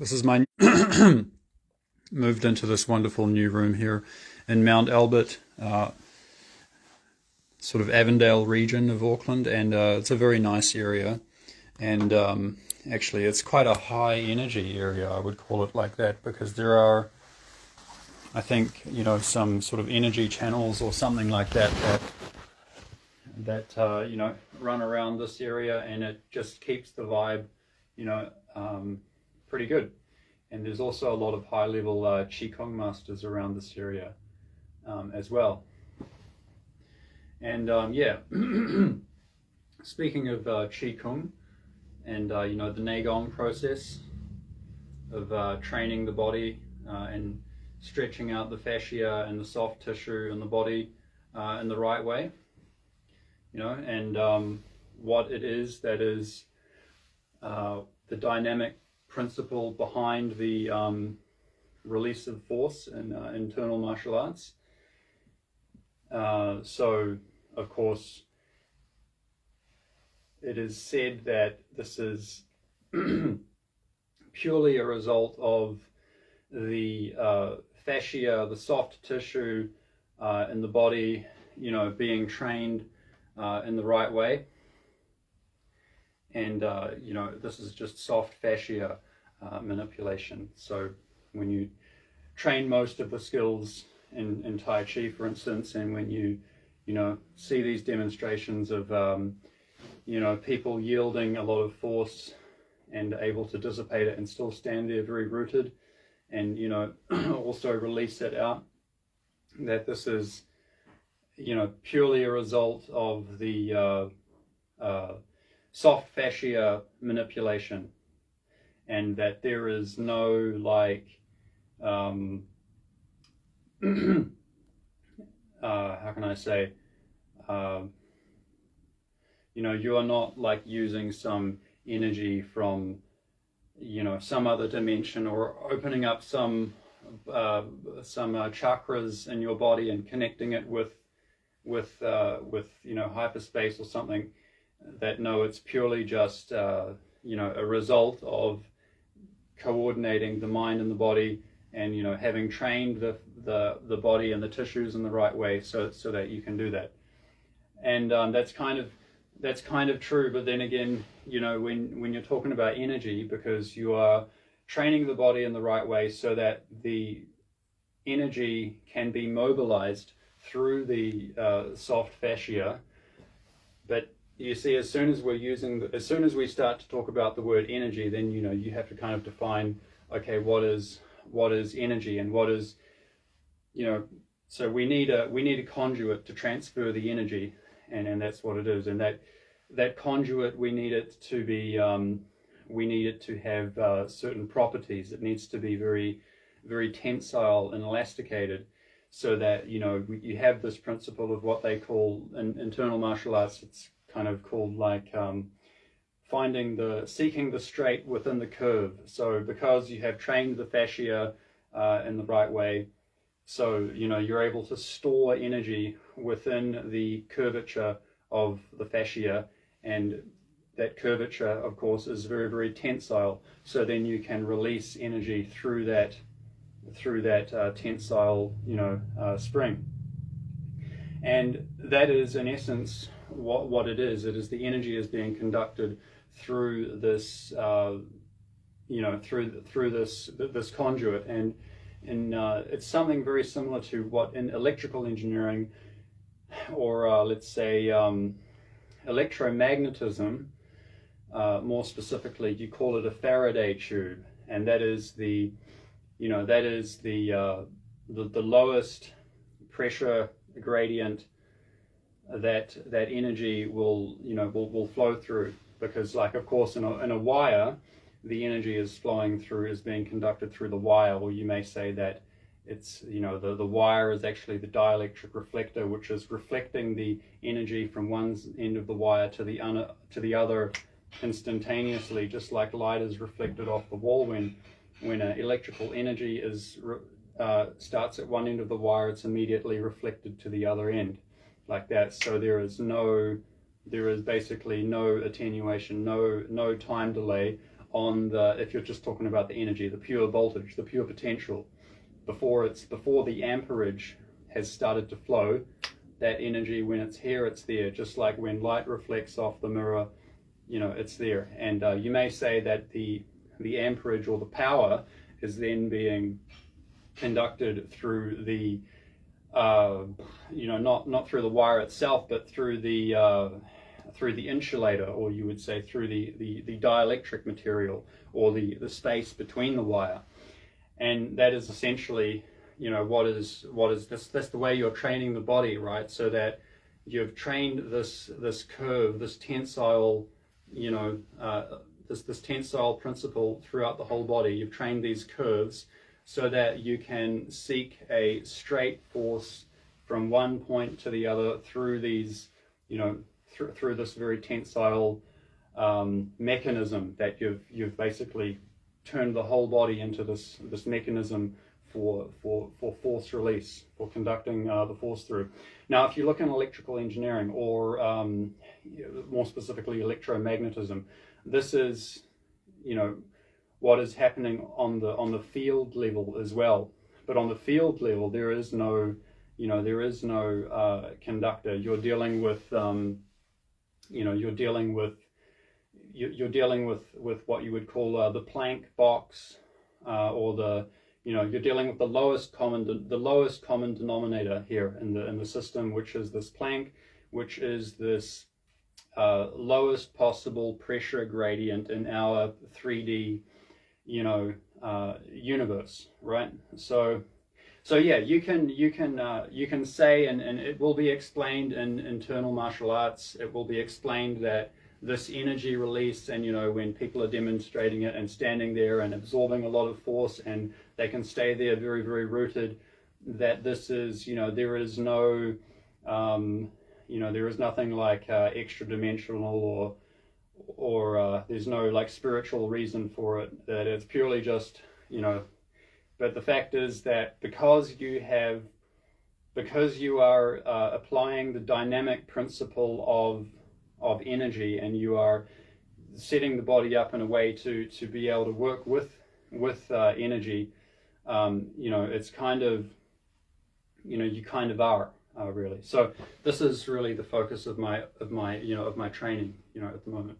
This is my moved into this wonderful new room here in Mount Albert, sort of Avondale region of Auckland, and it's a very nice area. And actually, it's quite a high energy area, I would call it like that, because there are, I think, some sort of energy channels or something like that run around this area, and it just keeps the vibe, pretty good. And there's also a lot of high-level Qigong masters around this area as well. And speaking of Qigong and the Neigong process of training the body and stretching out the fascia and the soft tissue in the body in the right way, and what it is that is the dynamic principle behind the release of force in internal martial arts. So, of course, it is said that this is purely a result of the fascia, the soft tissue in the body, being trained in the right way. And, this is just soft fascia manipulation. So when you train most of the skills in Tai Chi, for instance, and when you see these demonstrations of, people yielding a lot of force and able to dissipate it and still stand there very rooted and, also release it out, that this is, purely a result of the soft fascia manipulation, and that there is no how can I say, you are not like using some energy from some other dimension, or opening up some chakras in your body and connecting it with hyperspace or something. That no, it's purely just a result of coordinating the mind and the body, and having trained the body and the tissues in the right way, so that you can do that. And that's kind of true. But then again, when you're talking about energy, because you are training the body in the right way so that the energy can be mobilized through the soft fascia. But you see, as soon as we start to talk about the word energy, then you have to kind of define, okay, what is energy, and what is, so we need a conduit to transfer the energy, and that's what it is. And that conduit, we need it to be, we need it to have certain properties. It needs to be very, very tensile and elasticated, so that you have this principle of what they call in internal martial arts. It's kind of called like seeking the straight within the curve. So because you have trained the fascia in the right way, so you're able to store energy within the curvature of the fascia, and that curvature, of course, is very, very tensile. So then you can release energy through that tensile spring. And that is, in essence, what it is. It is the energy is being conducted through this, through this conduit, and it's something very similar to what in electrical engineering, or let's say electromagnetism, more specifically, you call it a Faraday tube, and that is the lowest pressure gradient that energy will flow through. Because, like, of course, in a wire, the energy is being conducted through the wire, or you may say that it's the wire is actually the dielectric reflector, which is reflecting the energy from one end of the wire to the other instantaneously, just like light is reflected off the wall. When electrical energy starts at one end of the wire, it's immediately reflected to the other end, like that. So there is basically no attenuation, no time delay. on the, if you're just talking about the energy, the pure voltage, the pure potential, before the amperage has started to flow, that energy, when it's here, it's there. Just like when light reflects off the mirror, you know, it's there. And you may say that the amperage or the power is then being conducted through the you know, not through the wire itself, but through the insulator, or you would say through the dielectric material, or the space between the wire. And that is essentially, you know, what is this? That's the way you're training the body, right? So that you've trained this curve, this tensile, you know, this tensile principle throughout the whole body. You've trained these curves so that you can seek a straight force from one point to the other through these, you know, through this very tensile mechanism that you've basically turned the whole body into this mechanism for force release, for conducting the force through. Now, if you look in electrical engineering, or more specifically electromagnetism, this is, you know, what is happening on the field level as well. But on the field level, there is no, you know, conductor. You're dealing with, you know, you're dealing with what you would call the Planck box, or the, you know, you're dealing with the lowest common denominator here in the system, which is this Planck, which is this lowest possible pressure gradient in our 3D, you know, universe, right? So yeah, you can say, and it will be explained in internal martial arts. It will be explained that this energy release, and, you know, when people are demonstrating it and standing there and absorbing a lot of force, and they can stay there very, very rooted, that this is, you know, there is no, you know, there is nothing like extra dimensional, or there's no like spiritual reason for it, that it's purely just, you know. But the fact is that because you are applying the dynamic principle of energy, and you are setting the body up in a way to be able to work with energy, you know, it's kind of, you know, you kind of are really. So this is really the focus of my you know, of my training, you know, at the moment.